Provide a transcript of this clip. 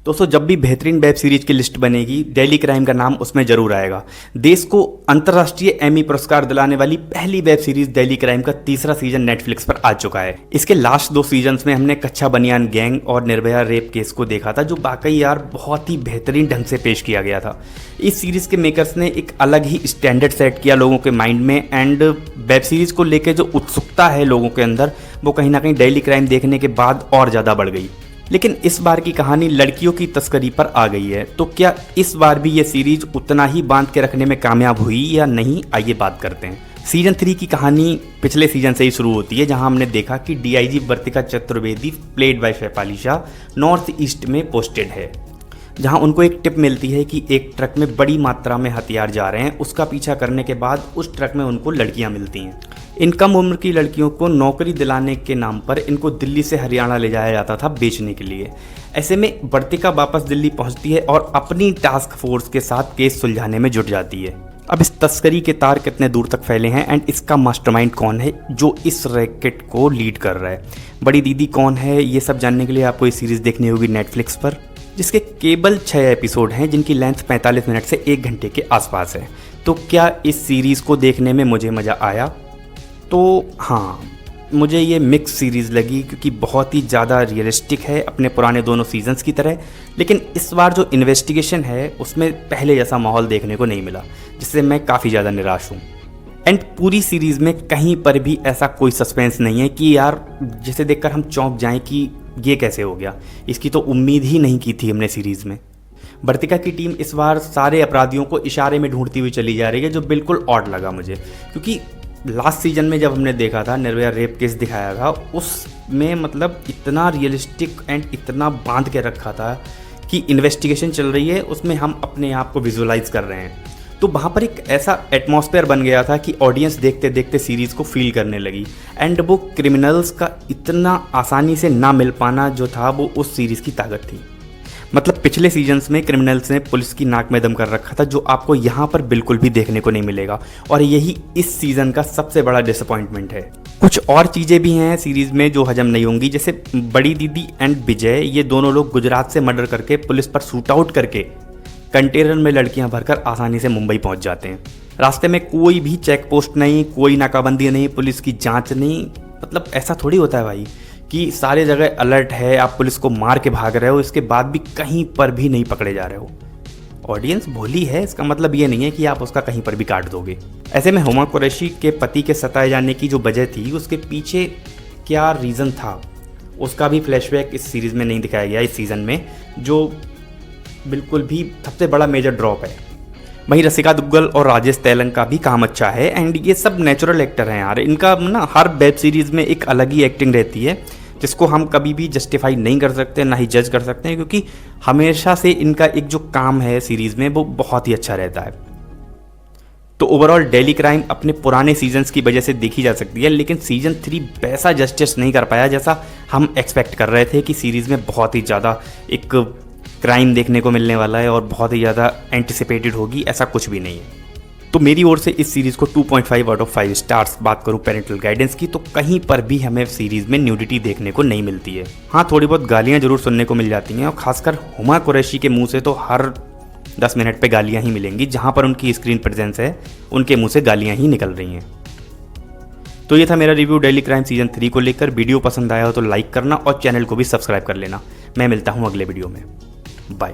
दोस्तों जब भी बेहतरीन वेब सीरीज की लिस्ट बनेगी डेली क्राइम का नाम उसमें जरूर आएगा। देश को अंतर्राष्ट्रीय एमी पुरस्कार दिलाने वाली पहली वेब सीरीज डेली क्राइम का तीसरा सीजन नेटफ्लिक्स पर आ चुका है। इसके लास्ट 2 सीजन्स में हमने कच्चा बनियान गैंग और निर्भया रेप केस को देखा था, जो वाकई यार बहुत ही बेहतरीन ढंग से पेश किया गया था। इस सीरीज के मेकर्स ने एक अलग ही स्टैंडर्ड सेट किया लोगों के माइंड में, एंड वेब सीरीज को लेकर जो उत्सुकता है लोगों के अंदर वो कहीं ना कहीं डेली क्राइम देखने के बाद और ज़्यादा बढ़ गई। लेकिन इस बार की कहानी लड़कियों की तस्करी पर आ गई है, तो क्या इस बार भी ये सीरीज उतना ही बांध के रखने में कामयाब हुई या नहीं, आइए बात करते हैं। सीजन 3 की कहानी पिछले सीजन से ही शुरू होती है, जहां हमने देखा कि DIG Vartika Chaturvedi played by Shefali Shah north east में पोस्टेड है, जहां उनको एक टिप मिलती है कि एक ट्रक में बड़ी मात्रा में हथियार जा रहे हैं। उसका पीछा करने के बाद उस ट्रक में उनको लड़कियां मिलती हैं। इन कम उम्र की लड़कियों को नौकरी दिलाने के नाम पर इनको दिल्ली से हरियाणा ले जाया जाता था बेचने के लिए। ऐसे में वर्तिका वापस दिल्ली पहुंचती है और अपनी टास्क फोर्स के साथ केस सुलझाने में जुट जाती है। अब इस तस्करी के तार कितने दूर तक फैले हैं एंड इसका मास्टरमाइंड कौन है जो इस रैकेट को लीड कर रहा है, बड़ी दीदी कौन है, ये सब जानने के लिए आपको ये सीरीज देखनी होगी नेटफ्लिक्स पर, जिसके केवल 6 एपिसोड हैं, जिनकी लेंथ 45 मिनट से 1 घंटे के आसपास है। तो क्या इस सीरीज़ को देखने में मुझे मज़ा आया? तो हाँ, मुझे ये मिक्स सीरीज़ लगी, क्योंकि बहुत ही ज़्यादा रियलिस्टिक है अपने पुराने दोनों सीजन्स की तरह। लेकिन इस बार जो इन्वेस्टिगेशन है उसमें पहले जैसा माहौल देखने को नहीं मिला, जिससे मैं काफ़ी ज़्यादा निराश हूँ। एंड पूरी सीरीज़ में कहीं पर भी ऐसा कोई सस्पेंस नहीं है कि यार जिसे देखकर हम चौंक जाएं कि ये कैसे हो गया। इसकी तो उम्मीद ही नहीं की थी हमने सीरीज़ में। वर्तिका की टीम इस बार सारे अपराधियों को इशारे में ढूंढती हुई चली जा रही है, जो बिल्कुल ऑड लगा मुझे, क्योंकि लास्ट सीजन में जब हमने देखा था निर्भया रेप केस दिखाया था, उसमें मतलब इतना रियलिस्टिक एंड इतना बांध के रखा था कि इन्वेस्टिगेशन चल रही है, उसमें हम अपने आप को विजुअलाइज कर रहे हैं। तो वहाँ पर एक ऐसा एटमॉस्फेयर बन गया था कि ऑडियंस देखते देखते सीरीज़ को फील करने लगी। एंड वो क्रिमिनल्स का इतना आसानी से ना मिल पाना जो था वो उस सीरीज़ की ताकत थी। मतलब पिछले सीजन्स में क्रिमिनल्स ने पुलिस की नाक में दम कर रखा था, जो आपको यहाँ पर बिल्कुल भी देखने को नहीं मिलेगा, और यही इस सीज़न का सबसे बड़ा डिसअपॉइंटमेंट है। कुछ और चीज़ें भी हैं सीरीज़ में जो हजम नहीं होंगी, जैसे बड़ी दीदी एंड विजय, ये दोनों लोग गुजरात से मर्डर करके पुलिस पर शूट आउट करके कंटेनर में लड़कियां भरकर आसानी से मुंबई पहुंच जाते हैं। रास्ते में कोई भी चेक पोस्ट नहीं, कोई नाकाबंदी नहीं, पुलिस की जांच नहीं। मतलब ऐसा थोड़ी होता है भाई कि सारे जगह अलर्ट है, आप पुलिस को मार के भाग रहे हो, इसके बाद भी कहीं पर भी नहीं पकड़े जा रहे हो। ऑडियंस भोली है, इसका मतलब ये नहीं है कि आप उसका कहीं पर भी काट दोगे। ऐसे में हुमा कुरैशी के पति के सताए जाने की जो वजह थी, उसके पीछे क्या रीज़न था, उसका भी फ्लैशबैक इस सीरीज़ में नहीं दिखाया गया इस सीज़न में, जो बिल्कुल भी सबसे बड़ा मेजर ड्रॉप है। वहीं रसिका दुग्गल और राजेश तेलंग का भी काम अच्छा है, एंड ये सब नेचुरल एक्टर हैं यार। इनका ना हर वेब सीरीज़ में एक अलग ही एक्टिंग रहती है, जिसको हम कभी भी जस्टिफाई नहीं कर सकते, ना ही जज कर सकते हैं, क्योंकि हमेशा से इनका एक जो काम है सीरीज़ में वो बहुत ही अच्छा रहता है। तो ओवरऑल डेली क्राइम अपने पुराने सीजन्स की वजह से देखी जा सकती है, लेकिन सीजन 3 वैसा जस्टिस नहीं कर पाया जैसा हम एक्सपेक्ट कर रहे थे कि सीरीज़ में बहुत ही ज़्यादा एक क्राइम देखने को मिलने वाला है और बहुत ही ज़्यादा एंटिसिपेटेड होगी। ऐसा कुछ भी नहीं है। तो मेरी ओर से इस सीरीज़ को 2.5 आउट ऑफ 5 स्टार्स। बात करूँ पेरेंटल गाइडेंस की, तो कहीं पर भी हमें सीरीज़ में न्यूडिटी देखने को नहीं मिलती है। हाँ, थोड़ी बहुत गालियाँ जरूर सुनने को मिल जाती हैं, और खासकर हुमा कुरैशी के मुंह से तो हर 10 मिनट पे गालियाँ ही मिलेंगी। जहाँ पर उनकी स्क्रीन प्रेजेंस है उनके मुँह से गालियाँ ही निकल रही हैं। तो ये था मेरा रिव्यू डेली क्राइम सीजन 3 को लेकर। वीडियो पसंद आया हो तो लाइक करना और चैनल को भी सब्सक्राइब कर लेना। मैं मिलता हूँ अगले वीडियो में। बाय।